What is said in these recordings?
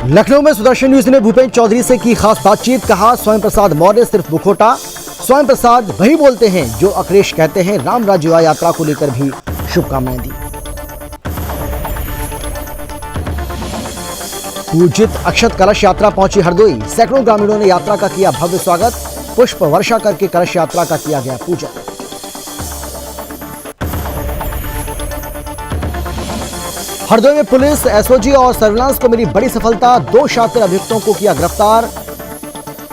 लखनऊ में सुदर्शन न्यूज ने भूपेंद्र चौधरी से की खास बातचीत। कहा, स्वयं प्रसाद मौर्य सिर्फ मुखौटा। स्वयं प्रसाद वही बोलते हैं जो अखिलेश कहते हैं। राम राज्य यात्रा को लेकर भी शुभकामनाएं दी। पूजित अक्षत कलश यात्रा पहुंची हरदोई। सैकड़ों ग्रामीणों ने यात्रा का किया भव्य स्वागत। पुष्प वर्षा करके कलश यात्रा का किया गया पूजन। हरदोई में पुलिस, एसओजी और सर्विलांस को मिली बड़ी सफलता। 2 शातिर अभियुक्तों को किया गिरफ्तार।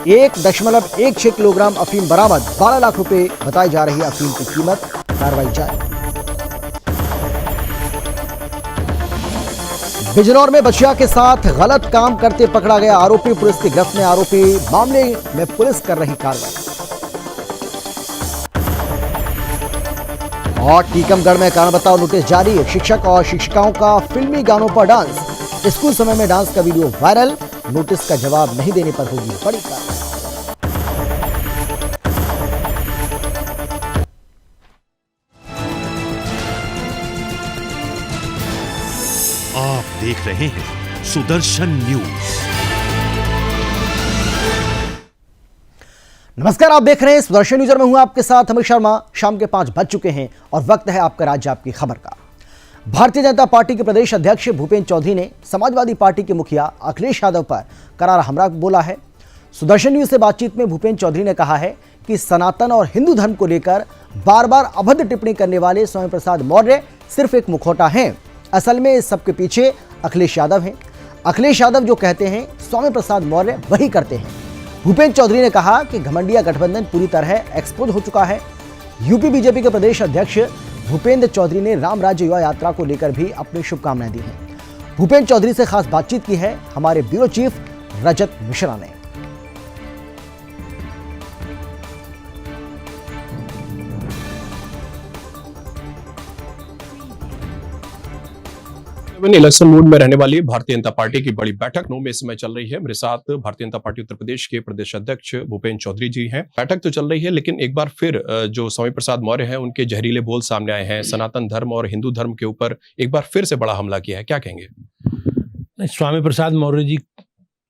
1.16 किलोग्राम अफीम बरामद। 12 लाख रुपए बताई जा रही अफीम की कीमत। कार्रवाई जारी। बिजनौर में बछिया के साथ गलत काम करते पकड़ा गया आरोपी। पुलिस की गिरफ्त में आरोपी। मामले में पुलिस कर रही कार्रवाई। और टीकमगढ़ में कारण बताओ नोटिस जारी। शिक्षक और शिक्षिकाओं का फिल्मी गानों पर डांस। स्कूल समय में डांस का वीडियो वायरल। नोटिस का जवाब नहीं देने पर होगी बड़ी कार्रवाई। आप देख रहे हैं सुदर्शन न्यूज। नमस्कार, आप देख रहे हैं सुदर्शन न्यूज। मैं हूं आपके साथ अमित शर्मा। शाम के 5 बज चुके हैं और वक्त है आपका राज्य आपकी खबर का। भारतीय जनता पार्टी के प्रदेश अध्यक्ष भूपेंद्र चौधरी ने समाजवादी पार्टी के मुखिया अखिलेश यादव पर करारा हमला बोला है। सुदर्शन न्यूज से बातचीत में भूपेंद्र चौधरी ने कहा है कि सनातन और हिंदू धर्म को लेकर बार बार अभद्र टिप्पणी करने वाले स्वयं प्रसाद मौर्य सिर्फ एक मुखौटा हैं। असल में इस सबके पीछे अखिलेश यादव हैं। अखिलेश यादव जो कहते हैं स्वयं प्रसाद मौर्य वही करते हैं। भूपेंद्र चौधरी ने कहा कि घमंडिया गठबंधन पूरी तरह एक्सपोज हो चुका है। यूपी बीजेपी के प्रदेश अध्यक्ष भूपेंद्र चौधरी ने राम राज्य युवा यात्रा को लेकर भी अपनी शुभकामनाएं दी हैं। भूपेंद्र चौधरी से खास बातचीत की है हमारे ब्यूरो चीफ रजत मिश्रा ने। इलेक्शन मूड में रहने वाली भारतीय जनता पार्टी की बड़ी बैठक नौ में इस समय चल रही है। मेरे साथ भारतीय जनता पार्टी उत्तर प्रदेश के प्रदेश अध्यक्ष भूपेंद्र चौधरी जी हैं। बैठक तो चल रही है, लेकिन एक बार फिर जो स्वामी प्रसाद मौर्य हैं उनके जहरीले बोल सामने आए हैं। सनातन धर्म और हिंदू धर्म के ऊपर एक बार फिर से बड़ा हमला किया है, क्या कहेंगे? स्वामी प्रसाद मौर्य जी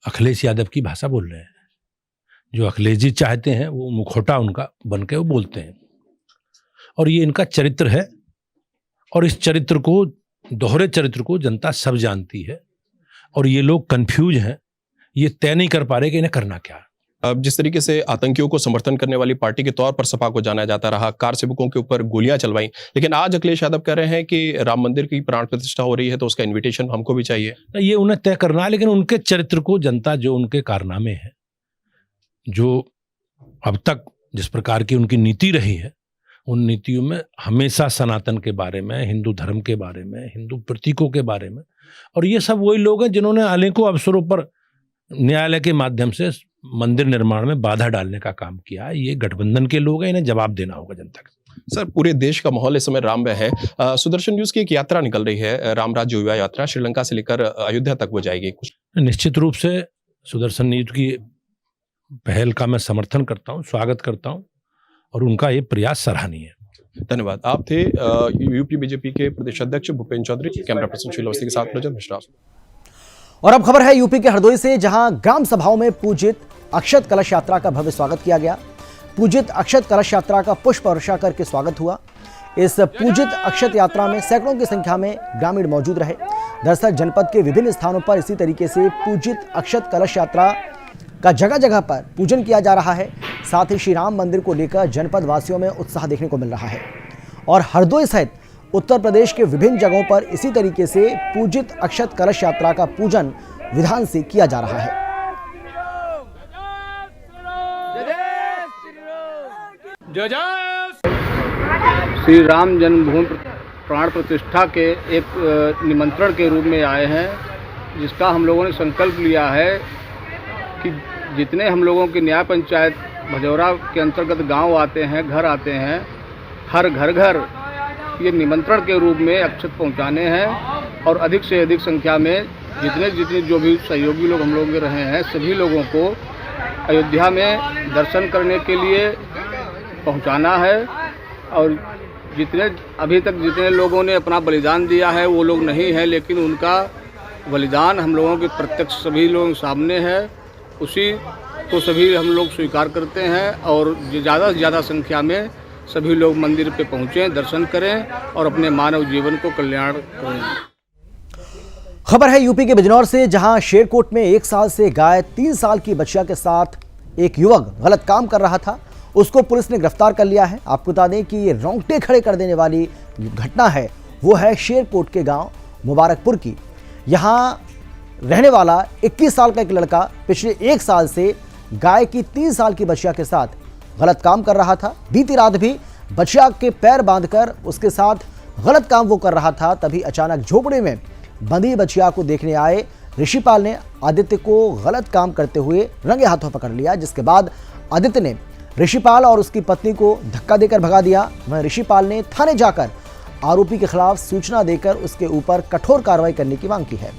अखिलेश यादव की भाषा बोल रहे हैं। जो अखिलेश जी चाहते हैं वो मुखौटा उनका बन के वो बोलते हैं, और ये इनका चरित्र है। और इस चरित्र को, दोहरे चरित्र को जनता सब जानती है, और ये लोग कंफ्यूज हैं। ये तय नहीं कर पा रहे कि इन्हें करना क्या। अब जिस तरीके से आतंकियों को समर्थन करने वाली पार्टी के तौर पर सपा को जाना जाता रहा, कार सेवकों के ऊपर गोलियां चलवाई, लेकिन आज अखिलेश यादव कह रहे हैं कि राम मंदिर की प्राण प्रतिष्ठा हो रही है तो उसका इन्विटेशन हमको भी चाहिए। ये उन्हें तय करना है, लेकिन उनके चरित्र को जनता, जो उनके कारनामे हैं, जो अब तक जिस प्रकार की उनकी नीति रही है, उन नीतियों में हमेशा सनातन के बारे में, हिंदू धर्म के बारे में, हिंदू प्रतीकों के बारे में, और ये सब वही लोग हैं जिन्होंने अनेकों अवसरों पर न्यायालय के माध्यम से मंदिर निर्माण में बाधा डालने का काम किया है। ये गठबंधन के लोग हैं, इन्हें जवाब देना होगा जनता को। सर, पूरे देश का माहौल इस समय राममय है। सुदर्शन न्यूज की एक यात्रा निकल रही है, राम राज्य युवा यात्रा। श्रीलंका से लेकर अयोध्या तक वो जाएगी। कुछ निश्चित रूप से सुदर्शन न्यूज की पहल का मैं समर्थन करता हूँ, स्वागत करता हूँ, और उनका ये प्रयास सराहनीय है। धन्यवाद। आप थे यूपी बीजेपी के प्रदेश अध्यक्ष भूपेंद्र चौधरी। कैमरा पर्सन शील अवस्थी के साथ रजत मिश्रा। और अब खबर है यूपी के हरदोई से, जहां ग्राम सभाओं में पूजित अक्षत कलश यात्रा का भव्य स्वागत किया गया। पूजित अक्षत कलश यात्रा का पुष्प वर्षा करके स्वागत हुआ। इस पूजित अक्षत यात्रा में सैकड़ों की संख्या में ग्रामीण मौजूद रहे। दरअसल जनपद के विभिन्न स्थानों पर इसी तरीके से पूजित अक्षत कलश यात्रा का जगह जगह पर पूजन किया जा रहा है। साथ ही श्री राम मंदिर को लेकर जनपद वासियों में उत्साह देखने को मिल रहा है। और हरदोई सहित उत्तर प्रदेश के विभिन्न जगहों पर इसी तरीके से पूजित अक्षत कलश यात्रा का पूजन विधान से किया जा रहा है। श्री राम जन्मभूमि प्राण प्रतिष्ठा के एक निमंत्रण के रूप में आए हैं, जिसका हम लोगों ने संकल्प लिया है कि जितने हम लोगों की न्याय पंचायत भजौरा के अंतर्गत गांव आते हैं, घर आते हैं, हर घर ये निमंत्रण के रूप में अक्षत पहुंचाने हैं, और अधिक से अधिक संख्या में जितने जो भी सहयोगी लोग हम लोग रहे हैं, सभी लोगों को अयोध्या में दर्शन करने के लिए पहुंचाना है। और अभी तक जितने लोगों ने अपना बलिदान दिया है वो लोग नहीं है, लेकिन उनका बलिदान हम लोगों के प्रत्यक्ष सभी लोगों के सामने है, उसी को सभी हम लोग स्वीकार करते हैं और ज़्यादा से ज़्यादा संख्या में सभी लोग मंदिर पे पहुँचें, दर्शन करें और अपने मानव जीवन को कल्याण करें। खबर है यूपी के बिजनौर से, जहां शेरकोट में 1 साल से गाय 3 साल की बच्चिया के साथ एक युवक गलत काम कर रहा था। उसको पुलिस ने गिरफ्तार कर लिया है। आपको बता दें कि ये रोंगटे खड़े कर देने वाली घटना है, वो है शेरकोट के गांव मुबारकपुर की। यहां रहने वाला 21 साल का एक लड़का पिछले 1 साल से गाय की 3 साल की बच्चिया के साथ गलत काम कर रहा था। बीती रात भी बच्चिया के पैर बांधकर उसके साथ गलत काम वो कर रहा था। तभी अचानक झोपड़े में बंधी बच्चिया को देखने आए ऋषिपाल ने आदित्य को गलत काम करते हुए रंगे हाथों पकड़ लिया, जिसके बाद आदित्य ने ऋषिपाल और उसकी पत्नी को धक्का देकर भगा दिया। वहीं ऋषिपाल ने थाने जाकर आरोपी के खिलाफ सूचना देकर उसके ऊपर कठोर कार्रवाई करने की मांग की है।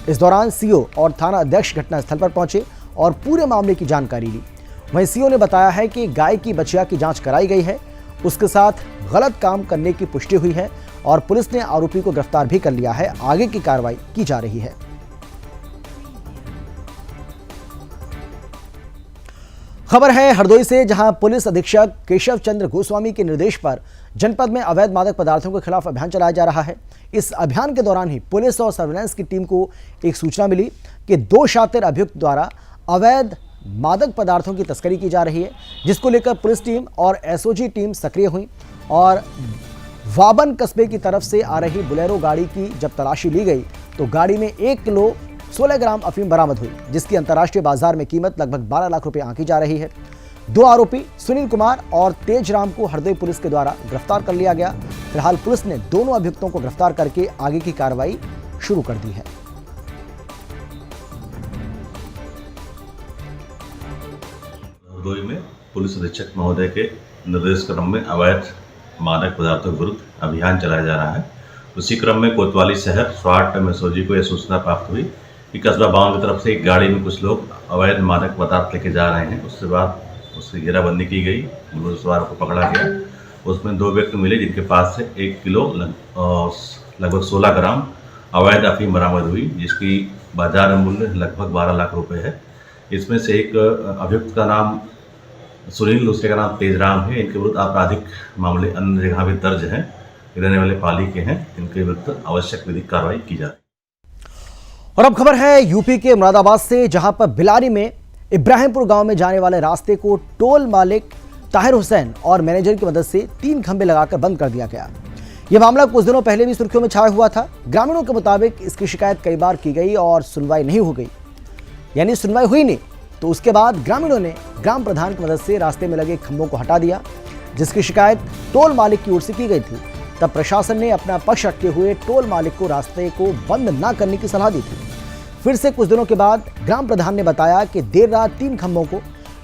इस दौरान सीओ और थाना अध्यक्ष घटनास्थल पर पहुंचे और पूरे मामले की जानकारी ली। वहीं सीओ ने बताया है कि गाय की बच्चिया की जांच कराई गई है, उसके साथ गलत काम करने की पुष्टि हुई है और पुलिस ने आरोपी को गिरफ्तार भी कर लिया है। आगे की कार्रवाई की जा रही है। खबर है हरदोई से, जहां पुलिस अधीक्षक केशव चंद्र गोस्वामी के निर्देश पर जनपद में अवैध मादक पदार्थों के खिलाफ अभियान चलाया जा रहा है। इस अभियान के दौरान ही पुलिस और सर्विलांस की टीम को एक सूचना मिली कि 2 शातिर अभियुक्त द्वारा अवैध मादक पदार्थों की तस्करी की जा रही है, जिसको लेकर पुलिस टीम और एसओजी टीम सक्रिय हुई और वाबन कस्बे की तरफ से आ रही बुलेरो गाड़ी की जब तलाशी ली गई तो गाड़ी में 1 किलो 16 ग्राम अफीम बरामद हुई, जिसकी अंतर्राष्ट्रीय बाजार में कीमत लगभग 12 लाख रुपए आंकी जा रही है। 2 आरोपी सुनील कुमार और तेजराम को हरदोई पुलिस के द्वारा गिरफ्तार कर लिया गया। फिलहाल पुलिस ने दोनों अभियुक्तों को गिरफ्तार करके आगे की कार्रवाई शुरू कर दी है। हरदोई में पुलिस अधीक्षक महोदय के निर्देश क्रम में अवैध मादक पदार्थों के विरुद्ध अभियान चलाया जा रहा है। उसी क्रम में कोतवाली शहर स्वाट में एसओजी को यह सूचना प्राप्त हुई कि कस्बा बावन की तरफ से एक गाड़ी में कुछ लोग अवैध मादक पदार्थ लेके जा रहे हैं। उसके बाद उसकी घेराबंदी की गई, सवार को पकड़ा गया। उसमें 2 व्यक्ति मिले जिनके पास से 1 किलो लगभग 16 ग्राम अवैध अफीम बरामद हुई, जिसकी बाजार मूल्य लगभग 12 लाख रुपए है। इसमें से एक अभियुक्त का नाम सुनील, दूसरे का नाम तेजराम है। इनके विरुद्ध आपराधिक मामले अन्य जगह भी दर्ज हैं, रहने वाले पाली के हैं। इनके विरुद्ध आवश्यक विधिक कार्रवाई की जा रही है। और अब खबर है यूपी के मुरादाबाद से, जहां पर बिलारी में इब्राहिमपुर गांव में जाने वाले रास्ते को टोल मालिक ताहिर हुसैन और मैनेजर की मदद से 3 खंभे लगाकर बंद कर दिया गया। यह मामला कुछ दिनों पहले भी सुर्खियों में छाया हुआ था। ग्रामीणों के मुताबिक इसकी शिकायत कई बार की गई और सुनवाई नहीं हो गई, यानी सुनवाई हुई नहीं। तो उसके बाद ग्रामीणों ने ग्राम प्रधान की मदद से रास्ते में लगे खंभों को हटा दिया, जिसकी शिकायत टोल मालिक की ओर से की गई थी। तब प्रशासन ने अपना पक्ष रखते हुए टोल मालिक को रास्ते को बंद न करने की सलाह दी थी। फिर से कुछ दिनों के बाद ग्राम प्रधान ने बताया कि देर रात 3 खंभों को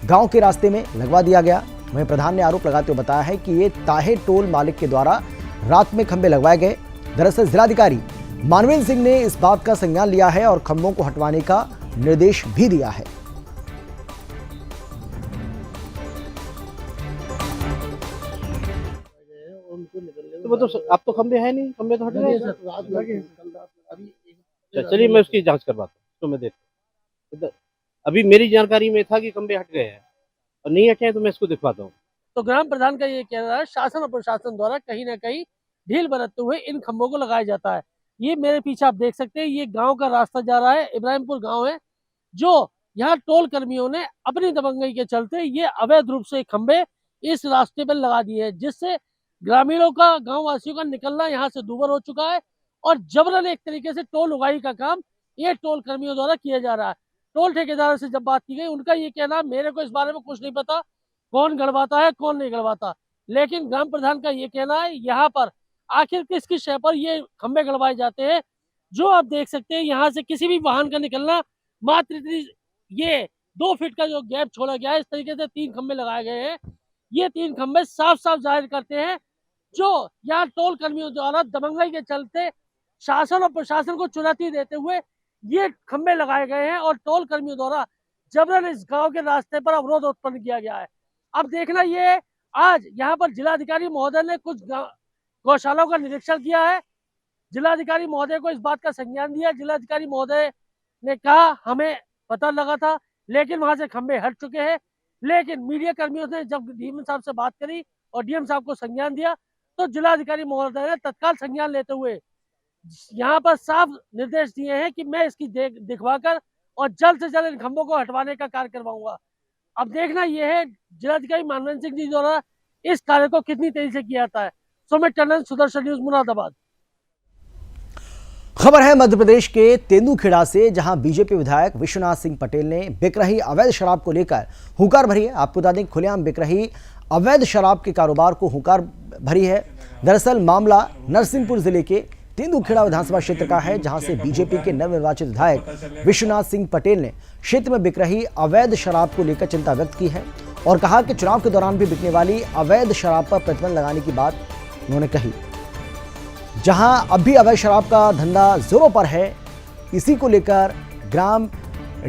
गांव के रास्ते में लगवा दिया गया। वहीं प्रधान ने आरोप लगाते हुए बताया है कि ये ताहे टोल मालिक के द्वारा रात में खंभे लगवाए गए। दरअसल जिलाधिकारी मानवेंद्र सिंह ने इस बात का संज्ञान लिया है और खंभों को हटवाने का निर्देश भी दिया है। तो अब तो खंबे है नहीं, खंबे तो हट गए। चलिए मैं उसकी जांच करवाता हूँ, तो मैं देखता हूँ। अभी मेरी जानकारी में था कि खंबे हट गए हैं और नहीं हटे हैं, तो मैं इसको दिखवाता हूँ। तो ग्राम प्रधान का ये कहना है शासन और प्रशासन द्वारा कहीं ना कहीं ढील बरतते हुए इन खंभों को लगाया जाता है। ये मेरे पीछे आप देख सकते हैं, ये गांव का रास्ता जा रहा है, इब्राहिमपुर गांव है, जो यहाँ टोल कर्मियों ने अपनी दबंगई के चलते ये अवैध रूप से खंभे इस रास्ते पर लगा दिए हैं, जिससे ग्रामीणों का, गांव वासियों का निकलना यहाँ से दूभर हो चुका है और जबरन एक तरीके से टोल उगाही का काम ये टोल कर्मियों द्वारा किया जा रहा है। टोल ठेकेदारों से जब बात की गई, उनका ये कहना, मेरे को इस बारे में कुछ नहीं पता कौन गड़वाता है कौन नहीं गड़वाता, लेकिन ग्राम प्रधान का ये कहना है यहाँ पर आखिर किसकी शय पर ये खंभे गड़वाए जाते हैं। जो आप देख सकते हैं, यहाँ से किसी भी वाहन का निकलना मात्र ये 2 फीट का जो गैप छोड़ा गया है, इस तरीके से 3 खंभे लगाए गए हैं। ये 3 खंभे साफ साफ जाहिर करते हैं जो यहाँ टोल कर्मियों द्वारा दबंगई के चलते शासन और प्रशासन को चुनौती देते हुए ये खंभे लगाए गए हैं और टोल कर्मियों द्वारा जबरन इस गांव के रास्ते पर अवरोध उत्पन्न किया गया है। अब देखना, ये आज यहाँ पर जिलाधिकारी महोदय ने कुछ गौशालाओं का निरीक्षण किया है जिलाधिकारी महोदय को इस बात का संज्ञान दिया। जिलाधिकारी महोदय ने कहा हमें पता लगा था, लेकिन वहां से खंबे हट चुके हैं। लेकिन मीडिया कर्मियों ने जब डीएम साहब से बात करी और डीएम साहब को संज्ञान दिया, तो जिलाधिकारी महोदय ने तत्काल संज्ञान लेते हुए यहाँ पर साफ निर्देश दिए हैं कि मैं इसकी दिखवाकर और जल्द से जल्द इन खंभों को हटवाने का कार्य करवाऊंगा। अब देखना यह है जिलाधिकारी मानवेंद्र सिंह जी द्वारा इस कार्य को कितनी तेजी से किया जाता है। सुमित टंडन, सुदर्शन न्यूज, मुरादाबाद। खबर है मध्य प्रदेश के तेंदुखेड़ा से, जहां बीजेपी विधायक विश्वनाथ सिंह पटेल ने बिक रही अवैध शराब को लेकर हुंकार भरी है। आपको बता दें, खुलेआम बिक रही अवैध शराब के कारोबार को हुंकार भरी है। दरअसल मामला नरसिंहपुर जिले के तेंदुखेड़ा विधानसभा क्षेत्र का है, जहां से बीजेपी के नवनिर्वाचित विधायक विश्वनाथ सिंह पटेल ने क्षेत्र में बिक रही अवैध शराब को लेकर चिंता व्यक्त की है और कहा कि चुनाव के दौरान भी बिकने वाली अवैध शराब पर प्रतिबंध लगाने की बात उन्होंने कही। जहां अब भी अवैध शराब का धंधा जोरों पर है, इसी को लेकर ग्राम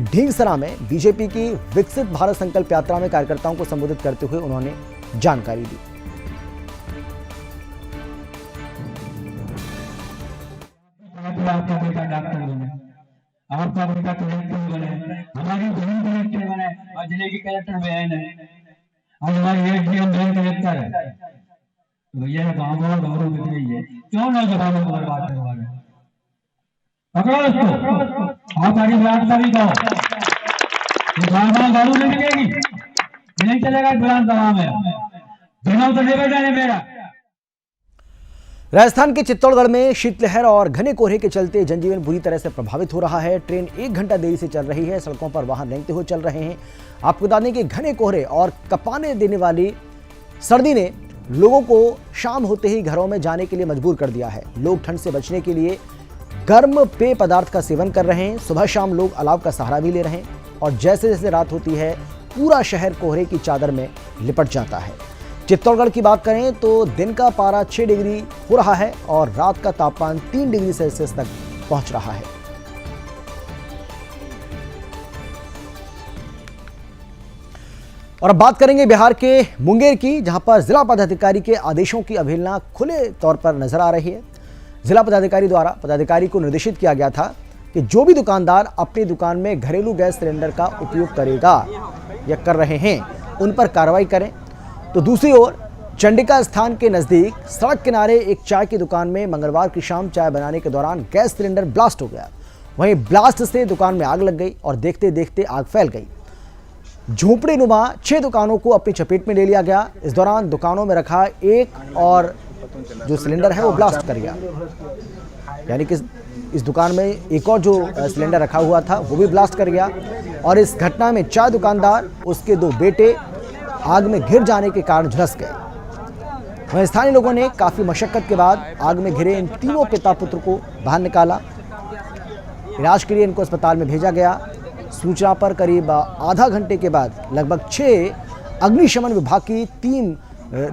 ढींगसरा में बीजेपी की विकसित भारत संकल्प यात्रा में कार्यकर्ताओं को संबोधित करते हुए उन्होंने जानकारी दी। आपका बेटा डॉक्टर बने, आपका बेटा कलेक्टर बने, हमारी बहन कलेक्टर बने और जिले की कलेक्टर बहन है, और हमारी एक भी बहन कलेक्टर है। तो भैया गाँव और गौरव मिल गई है, क्यों नौजवानों को बर्बाद करवा रहे? पकड़ो उसको, आप आगे बात करी कहो, गाँव गौरव नहीं मिलेगी, नहीं चलेगा विधानसभा में, चुनाव तो नहीं जाने मेरा। राजस्थान के चित्तौड़गढ़ में शीतलहर और घने कोहरे के चलते जनजीवन बुरी तरह से प्रभावित हो रहा है। ट्रेन 1 घंटा देरी से चल रही है, सड़कों पर वाहन रेंगते हुए चल रहे हैं। आपको बता दें कि घने कोहरे और कपाने देने वाली सर्दी ने लोगों को शाम होते ही घरों में जाने के लिए मजबूर कर दिया है। लोग ठंड से बचने के लिए गर्म पेय पदार्थ का सेवन कर रहे हैं। सुबह शाम लोग अलाव का सहारा भी ले रहे हैं और जैसे जैसे रात होती है पूरा शहर कोहरे की चादर में लिपट जाता है। चित्तौड़गढ़ की बात करें तो दिन का पारा 6 डिग्री हो रहा है और रात का तापमान 3 डिग्री सेल्सियस तक पहुंच रहा है। और अब बात करेंगे बिहार के मुंगेर की, जहां पर जिला पदाधिकारी के आदेशों की अवहेलना खुले तौर पर नजर आ रही है। जिला पदाधिकारी द्वारा पदाधिकारी को निर्देशित किया गया था कि जो भी दुकानदार अपनी दुकान में घरेलू गैस सिलेंडर का उपयोग करेगा या कर रहे हैं उन पर कार्रवाई करें। तो दूसरी ओर चंडिका स्थान के नजदीक सड़क किनारे एक चाय की दुकान में मंगलवार की शाम चाय बनाने के दौरान गैस सिलेंडर ब्लास्ट हो गया। वहीं ब्लास्ट से दुकान में आग लग गई और देखते देखते आग फैल गई। झोंपड़ी नुमा 6 दुकानों को अपनी चपेट में ले लिया गया। इस दौरान दुकानों में रखा एक और जो सिलेंडर है वो ब्लास्ट कर गया, यानी कि इस दुकान में एक और जो सिलेंडर रखा हुआ था वो भी ब्लास्ट कर गया। और इस घटना में 4 दुकानदार, उसके 2 बेटे आग में घिर जाने के कारण झुलस गए। वहीं स्थानीय लोगों ने काफी मशक्कत के बाद आग में घिरे इन तीनों पिता पुत्र को बाहर निकाला। इलाज के लिए इनको अस्पताल में भेजा गया। सूचना पर करीब आधा घंटे के बाद लगभग 6 अग्निशमन विभाग की 3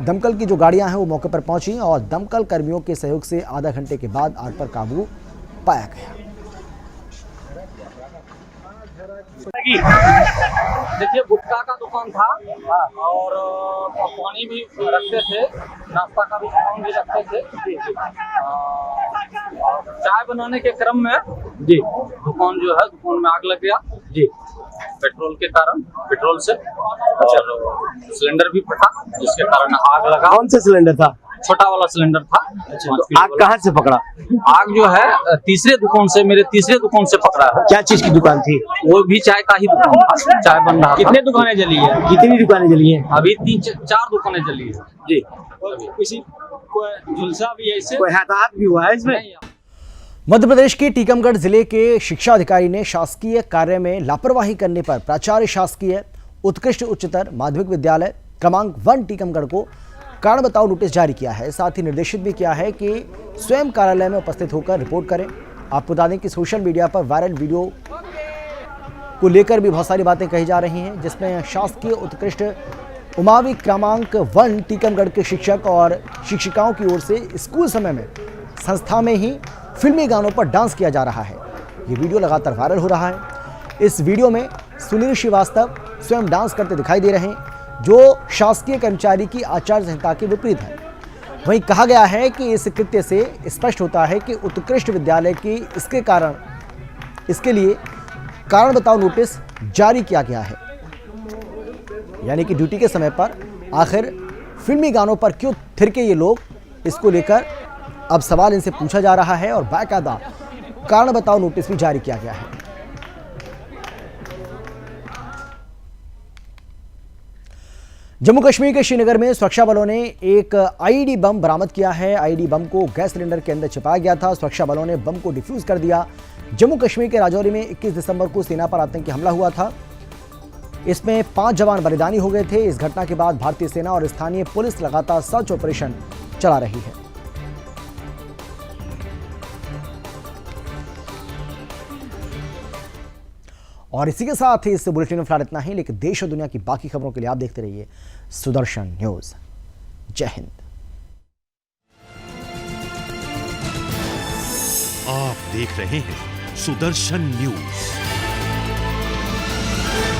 दमकल की जो गाड़ियां हैं वो मौके पर पहुंची और दमकल कर्मियों के सहयोग से आधा घंटे के बाद आग पर काबू पाया गया। देखिए, गुटखा का दुकान था और पानी भी रखते थे, नाश्ता का भी सामान भी रखते थे। चाय बनाने के क्रम में जी दुकान जो है, दुकान में आग लग गया जी, पेट्रोल के कारण, पेट्रोल से। और सिलेंडर भी फटा जिसके कारण आग लगा। कौन सा सिलेंडर था? छोटा वाला सिलेंडर था। तो आग कहाँ से पकड़ा? आग जो है तीसरे दुकान से, मेरे तीसरे दुकान से पकड़ा है। क्या चीज की दुकान थी? वो भी चाय का ही दुकान था, चाय बन रहा। कितने दुकानें जली है? कितनी दुकानें जली हैं? अभी 3-4 दुकानें जली है जी। किसी कोई झुलसा भी है इससे? कोई हताहत भी हुआ है इसमें? मध्य प्रदेश के टीकमगढ़ जिले के शिक्षा अधिकारी ने शासकीय कार्य में लापरवाही करने पर प्राचार्य शासकीय उत्कृष्ट उच्चतर माध्यमिक विद्यालय क्रमांक 1 टीकमगढ़ को कारण बताओ नोटिस जारी किया है। साथ ही निर्देशित भी किया है कि स्वयं कार्यालय में उपस्थित होकर रिपोर्ट करें। आपको बता दें कि सोशल मीडिया पर वायरल वीडियो को लेकर भी बहुत सारी बातें कही जा रही हैं, जिसमें शासकीय उत्कृष्ट उमावी क्रमांक 1 टीकमगढ़ के शिक्षक और शिक्षिकाओं की ओर से स्कूल समय में संस्था में ही फिल्मी गानों पर डांस किया जा रहा है। ये वीडियो लगातार वायरल हो रहा है। इस वीडियो में सुनील श्रीवास्तव स्वयं डांस करते दिखाई दे रहे हैं, जो शासकीय कर्मचारी की आचार संहिता के विपरीत है। वहीं कहा गया है कि इस कृत्य से स्पष्ट होता है कि उत्कृष्ट विद्यालय की इसके लिए कारण बताओ नोटिस जारी किया गया है। यानी कि ड्यूटी के समय पर आखिर फिल्मी गानों पर क्यों थिरके ये लोग, इसको लेकर अब सवाल इनसे पूछा जा रहा है और बाकायदा कारण बताओ नोटिस भी जारी किया गया है। जम्मू कश्मीर के श्रीनगर में सुरक्षा बलों ने एक आईईडी बम बरामद किया है। आईईडी बम को गैस सिलेंडर के अंदर छिपाया गया था। सुरक्षा बलों ने बम को डिफ्यूज कर दिया। जम्मू कश्मीर के राजौरी में 21 दिसंबर को सेना पर आतंकी हमला हुआ था। इसमें 5 जवान बलिदानी हो गए थे। इस घटना के बाद भारतीय सेना और स्थानीय पुलिस लगातार सर्च ऑपरेशन चला रही है। और इसी के साथ ही इस बुलेटिन में फिलहाल इतना ही, लेकिन देश और दुनिया की बाकी खबरों के लिए आप देखते रहिए सुदर्शन न्यूज। जय हिंद। आप देख रहे हैं सुदर्शन न्यूज।